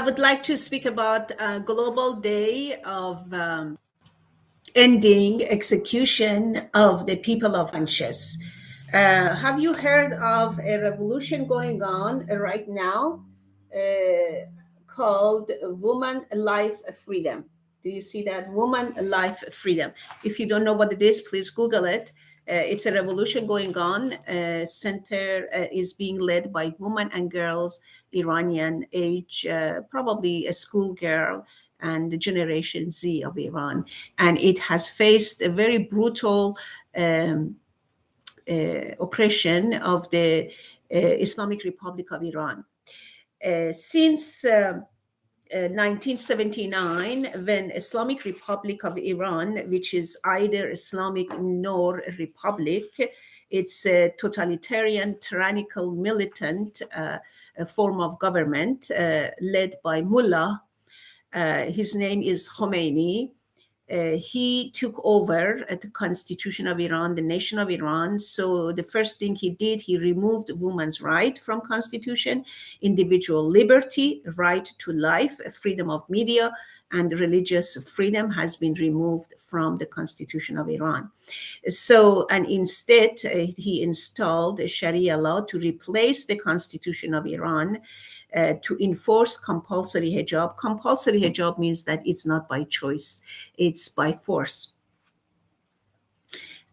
would like to speak about a global day of ending execution of the people of Anxious. Have you heard of a revolution going on right now called Woman Life Freedom? Do you see that? Woman Life Freedom. If you don't know what it is, please Google it. It's a revolution going on. Center is being led by women and girls, Iranian age, probably a schoolgirl, and the Generation Z of Iran. And it has faced a very brutal oppression of the Islamic Republic of Iran. Since 1979, when Islamic Republic of Iran, which is either Islamic nor Republic, it's a totalitarian, tyrannical, militant form of government led by Mullah. His name is Khomeini. He took over the constitution of Iran, the nation of Iran. So the first thing he did, he removed women's right from constitution, individual liberty, right to life, freedom of media, and religious freedom has been removed from the constitution of Iran. So, and instead he installed a Sharia law to replace the constitution of Iran, to enforce compulsory hijab. Compulsory hijab means that it's not by choice, it's by force.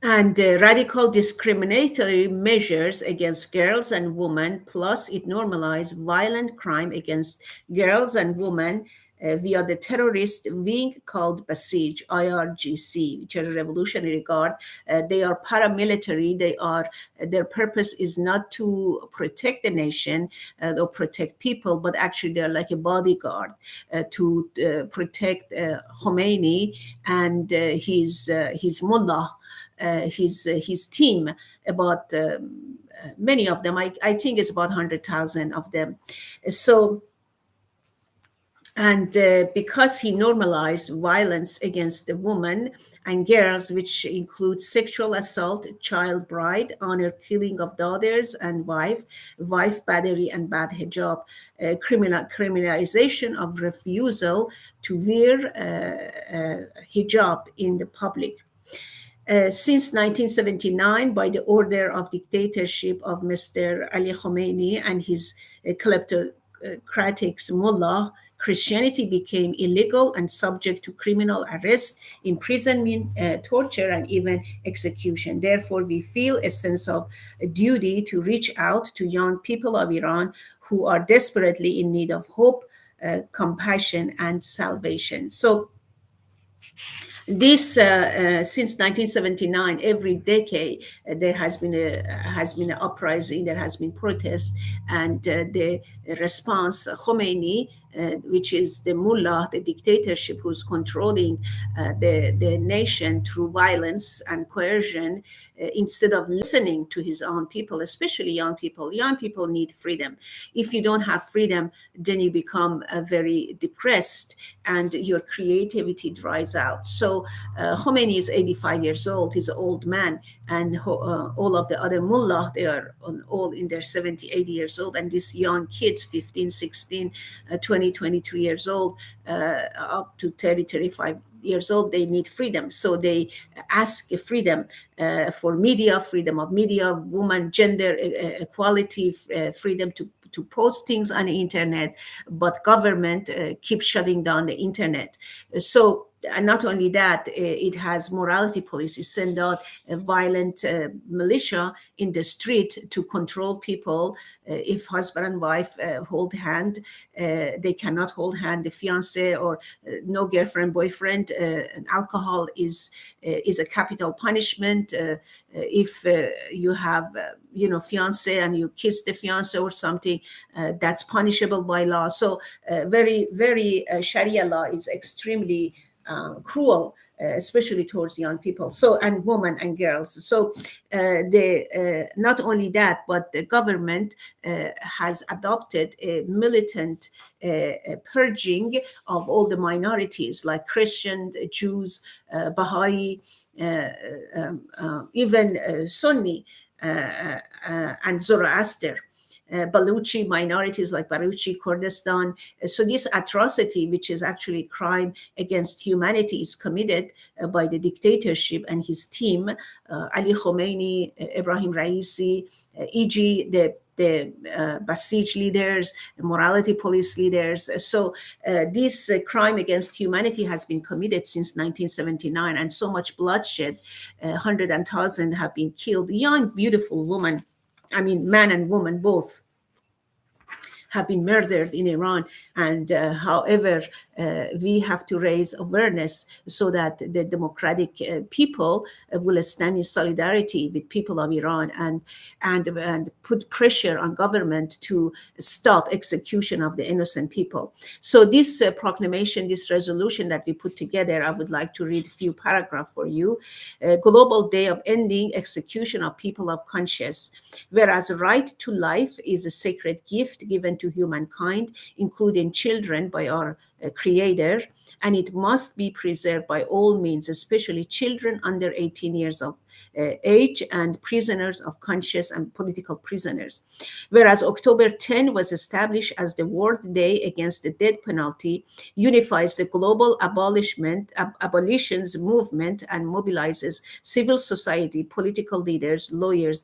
And radical discriminatory measures against girls and women, plus it normalized violent crime against girls and women via the terrorist wing called Basij, IRGC, which are a revolutionary guard. They are paramilitary. Their purpose is not to protect the nation or protect people, but actually they're like a bodyguard to protect Khomeini and his mullah. His team, about many of them. I think it's about 100,000 of them. So, and because he normalized violence against the woman and girls, which include sexual assault, child bride, honor killing of daughters and wife battery, and bad hijab, criminalization of refusal to wear hijab in the public. Since 1979, by the order of dictatorship of Mr. Ali Khomeini and his kleptocratic mullah, Christianity became illegal and subject to criminal arrest, imprisonment, torture, and even execution. Therefore, we feel a sense of duty to reach out to young people of Iran who are desperately in need of hope, compassion, and salvation. So, this since 1979, every decade there has been an uprising, there has been protests, and the response, Khomeini, which is the mullah, the dictatorship who's controlling the nation through violence and coercion, instead of listening to his own people, especially young people. Young people need freedom. If you don't have freedom, then you become very depressed and your creativity dries out. So Khomeini is 85 years old. He's an old man. And all of the other mullah, they are all in their 70, 80 years old. And these young kids, 15, 16, 20, 23 years old, up to 30, 35 years old, they need freedom. So they ask freedom for media, freedom of media, woman, gender equality, freedom to post things on the internet, but government keeps shutting down the internet. So, and not only that, it has morality police. It send out a violent militia in the street to control people. If husband and wife hold hand, they cannot hold hand. The fiance or no girlfriend, boyfriend, alcohol is a capital punishment. If you have, fiance and you kiss the fiance or something, that's punishable by law. So very, very Sharia law is extremely cruel, especially towards young people. So, and women and girls. So, not only that, but the government has adopted a militant purging of all the minorities, like Christian, Jews, Baha'i, even Sunni and Zoroaster. Baluchi minorities like Baluchi, Kurdistan. So this atrocity, which is actually crime against humanity, is committed by the dictatorship and his team, Ali Khomeini, Ibrahim Raisi, e.g. the Basij leaders, morality police leaders. So this crime against humanity has been committed since 1979, and so much bloodshed. 100,000 have been killed. Young, beautiful women, I mean, man and woman both, have been murdered in Iran. And however, we have to raise awareness so that the democratic people will stand in solidarity with people of Iran, and put pressure on government to stop execution of the innocent people. So this proclamation, this resolution that we put together, I would like to read a few paragraphs for you. Global Day of Ending Execution of People of Conscience. Whereas right to life is a sacred gift given to humankind, including children, by our Creator, and it must be preserved by all means, especially children under 18 years of age and prisoners of conscience and political prisoners. Whereas October 10 was established as the World Day against the death penalty, unifies the global abolitions movement and mobilizes civil society, political leaders, lawyers,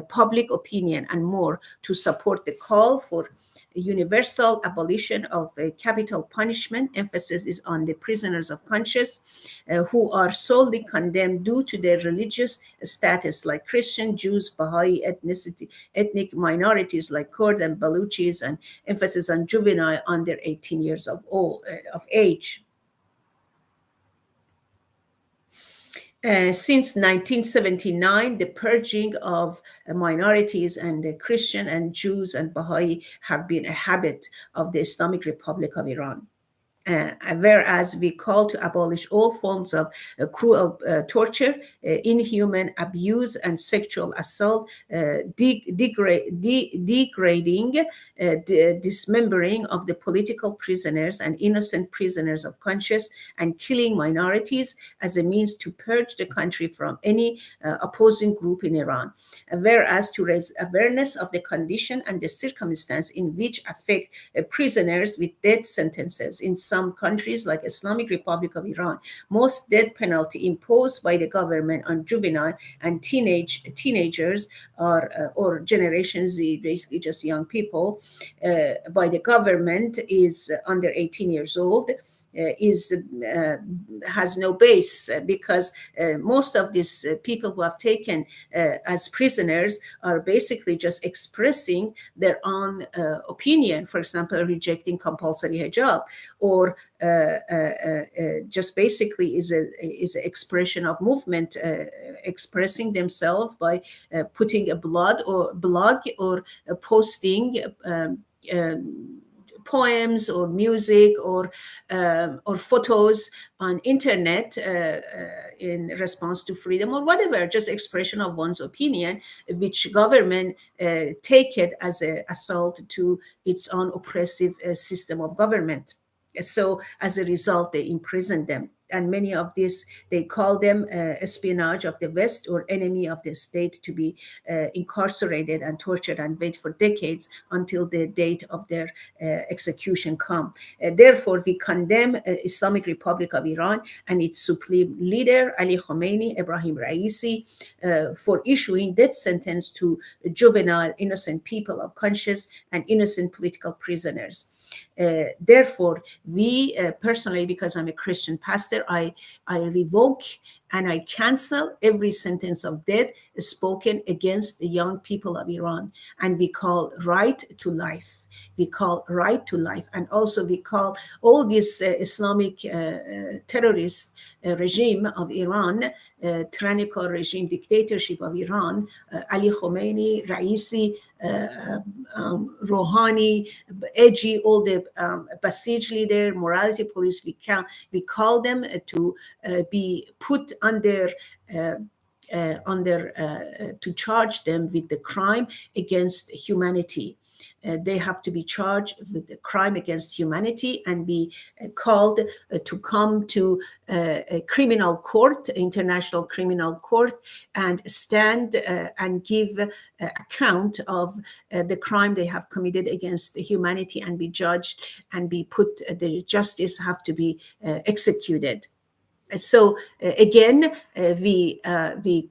public opinion, and more to support the call for universal abolition of capital punishment. Emphasis is on the prisoners of conscience who are solely condemned due to their religious status, like Christian, Jews, Baha'i, ethnic minorities like Kurd and Baluchis, and emphasis on juvenile under 18 years of age. Since 1979, the purging of minorities and Christian and Jews and Baha'i have been a habit of the Islamic Republic of Iran. Whereas we call to abolish all forms of cruel torture, inhuman abuse, and sexual assault, degrading, dismembering of the political prisoners and innocent prisoners of conscience, and killing minorities as a means to purge the country from any opposing group in Iran. Whereas to raise awareness of the condition and the circumstance in which affect prisoners with death sentences. In some countries like Islamic Republic of Iran, most death penalty imposed by the government on juvenile and teenagers or Generation Z, basically just young people, by the government is under 18 years old. Has no base because most of these people who have taken as prisoners are basically just expressing their own opinion. For example, rejecting compulsory hijab, or just basically is an expression of movement, expressing themselves by putting a blog or posting poems or music or photos on internet in response to freedom or whatever, just expression of one's opinion, which government take it as an assault to its own oppressive system of government. So as a result, they imprison them. And many of these, they call them espionage of the West or enemy of the state, to be incarcerated and tortured and wait for decades until the date of their execution come. Therefore, we condemn Islamic Republic of Iran and its supreme leader, Ali Khomeini, Ibrahim Raisi, for issuing death sentence to juvenile innocent people of conscience and innocent political prisoners. Therefore, we personally, because I'm a Christian pastor, I revoke and I cancel every sentence of death spoken against the young people of Iran. And we call right to life. We call right to life. And also we call all this Islamic terrorist regime of Iran, tyrannical regime, dictatorship of Iran, Ali Khomeini, Raisi, Rouhani, Eji, all the Basij leader, morality police, we call them to be put under to charge them with the crime against humanity. They have to be charged with a crime against humanity and be called to come to a criminal court, international criminal court, and stand and give account of the crime they have committed against humanity and be judged and be put, the justice have to be executed. So again, we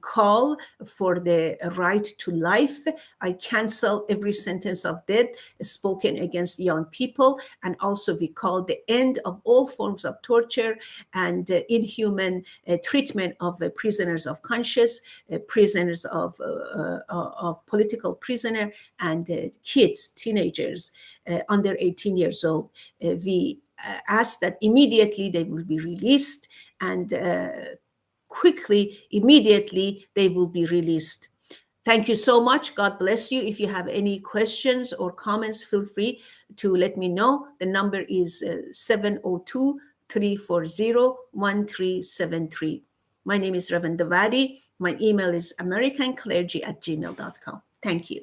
call for the right to life. I cancel every sentence of death spoken against young people, and also we call the end of all forms of torture and inhuman treatment of prisoners of conscience, prisoners of political prisoner, and kids, teenagers under 18 years old. We ask that immediately they will be released, and quickly, immediately, they will be released. Thank you so much. God bless you. If you have any questions or comments, feel free to let me know. The number is 702-340-1373. My name is Reverend Davadi. My email is americanclergy@gmail.com. Thank you.